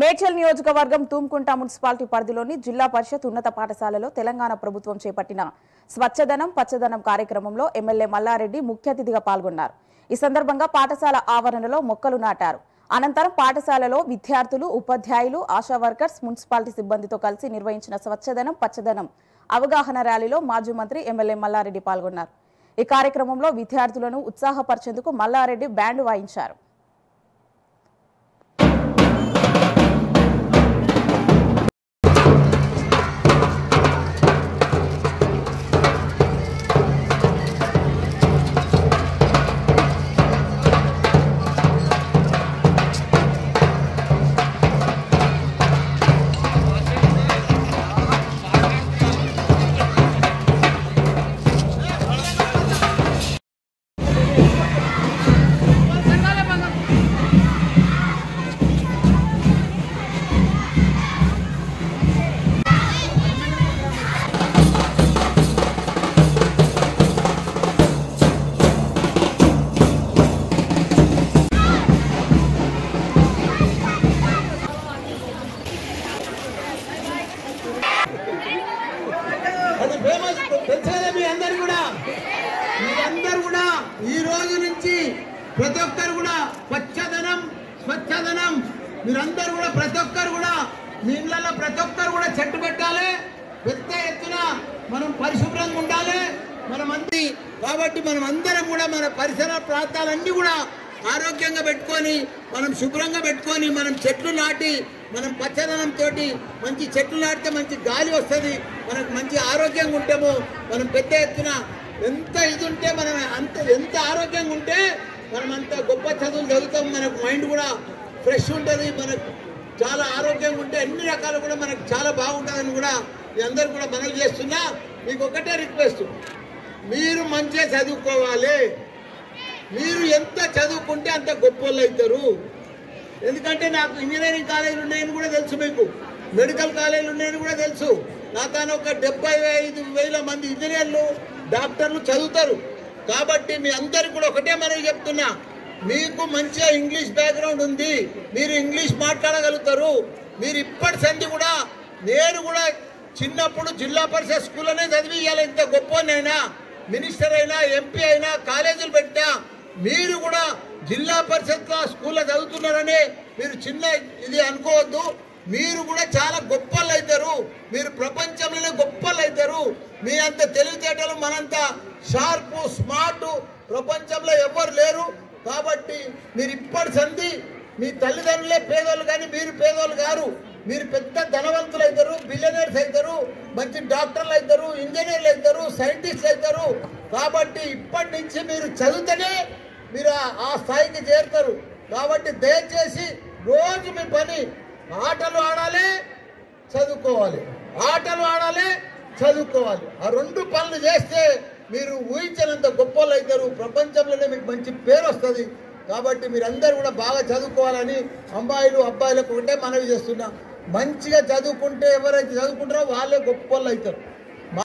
మేడ్చల్ నియోజకవర్గం తూంకుంట మున్సిపాలిటీ పరిధిలోని జిల్లా పరిషత్ ఉన్నత పాఠశాలలో తెలంగాణ ప్రభుత్వం చేపట్టిన స్వచ్ఛదనం పచ్చదనం కార్యక్రమంలో ఎమ్మెల్యే మల్లారెడ్డి ముఖ్య అతిథిగా పాల్గొన్నారు. ఈ సందర్భంగా పాఠశాల ఆవరణలో మొక్కలు నాటారు. అనంతరం పాఠశాలలో విద్యార్థులు, ఉపాధ్యాయులు, ఆశా వర్కర్స్, మున్సిపాలిటీ సిబ్బందితో కలిసి నిర్వహించిన స్వచ్ఛదనం పచ్చదనం అవగాహన ర్యాలీలో మాజీ మంత్రి ఎమ్మెల్యే మల్లారెడ్డి పాల్గొన్నారు. ఈ కార్యక్రమంలో విద్యార్థులను ఉత్సాహపరిచేందుకు మల్లారెడ్డి బ్యాండ్ వాయించారు. ఈ రోజు నుంచి ప్రతి ఒక్కరు కూడా స్వచ్ఛదనం మీరందరూ కూడా ప్రతి ఒక్కరు కూడా మీ ఇళ్ళల్లో ప్రతి ఒక్కరు కూడా చెట్టు పెట్టాలి. పెద్ద ఎత్తున మనం పరిశుభ్రంగా ఉండాలి. కాబట్టి మనం అందరం కూడా మన పరిసర ప్రాంతాలన్నీ కూడా ఆరోగ్యంగా పెట్టుకొని మనం శుభ్రంగా పెట్టుకొని మనం చెట్లు నాటి మనం పచ్చదనంతో మంచి చెట్లు నాటితే మంచి గాలి వస్తుంది. మనకు మంచి ఆరోగ్యంగా ఉంటాము. మనం పెద్ద ఎత్తున ఎంత ఇది ఉంటే మనం ఎంత ఆరోగ్యంగా ఉంటే మనం అంత గొప్ప చదువులు చదువుతాం. మనకు మైండ్ కూడా ఫ్రెష్ ఉంటుంది. మనకు చాలా ఆరోగ్యంగా ఉంటే అన్ని రకాలు కూడా మనకు చాలా బాగుంటుందని కూడా మీ అందరు కూడా మనవి చేస్తున్నా. మీకు ఒకటే రిక్వెస్ట్, మీరు మంచిగా చదువుకోవాలి. మీరు ఎంత చదువుకుంటే అంత గొప్ప వాళ్ళు అవుతారు. ఎందుకంటే నాకు ఇంజనీరింగ్ కాలేజీలు ఉన్నాయని కూడా తెలుసు, మీకు మెడికల్ కాలేజీలు ఉన్నాయని కూడా తెలుసు. నా తాను ఒక 75,000 మంది ఇంజనీర్లు, డాక్టర్లు చదువుతారు. కాబట్టి మీ అందరికి కూడా ఒకటే మనవి చెప్తున్నా, మీకు మంచిగా ఇంగ్లీష్ బ్యాక్గ్రౌండ్ ఉంది, మీరు ఇంగ్లీష్ మాట్లాడగలుగుతారు. మీరు ఇప్పటి సంది కూడా నేను కూడా చిన్నప్పుడు జిల్లా పరిషత్ స్కూల్లోనే చదివియాలి. ఇంత గొప్పనైనా మినిస్టర్ అయినా ఎంపీ అయినా కాలేజీలు పెట్టినా మీరు కూడా జిల్లా పరిషత్ స్కూల్లో చదువుతున్నారని మీరు చిన్న ఇది అనుకోవద్దు. మీరు కూడా చాలా గొప్పలు అవుతారు. మీరు ప్రపంచంలోనే గొప్పలు అవుతారు. మీ అంత తెలివితేటలు మనంత షార్పు స్మార్ట్ ప్రపంచంలో ఎవరు లేరు. కాబట్టి మీరు ఇప్పటి సంది మీ తల్లిదండ్రులే పేదోళ్ళు కానీ మీరు పేదోళ్ళు గారు. మీరు పెద్ద ధనవంతులు అవుతారు, బిలియనర్స్ అవుతారు, మంచి డాక్టర్లు అవుతారు, ఇంజనీర్లు అవుతారు, సైంటిస్టులు అవుతారు. కాబట్టి ఇప్పటి నుంచి మీరు చదివితేనే మీరు ఆ స్థాయికి చేరుతారు. కాబట్టి దయచేసి రోజు మీ పని ఆటలు ఆడాలి, చదువుకోవాలి. ఆటలు ఆడాలి, చదువుకోవాలి. ఆ రెండు పనులు చేస్తే మీరు ఊహించినంత గొప్ప వాళ్ళు అవుతారు. ప్రపంచంలోనే మీకు మంచి పేరు వస్తుంది. కాబట్టి మీరందరూ కూడా బాగా చదువుకోవాలని అమ్మాయిలు అబ్బాయిలకు ఒకటే మనవి చేస్తున్నా. మంచిగా చదువుకుంటే ఎవరైతే చదువుకుంటారో వాళ్ళే గొప్ప వాళ్ళు అవుతారు.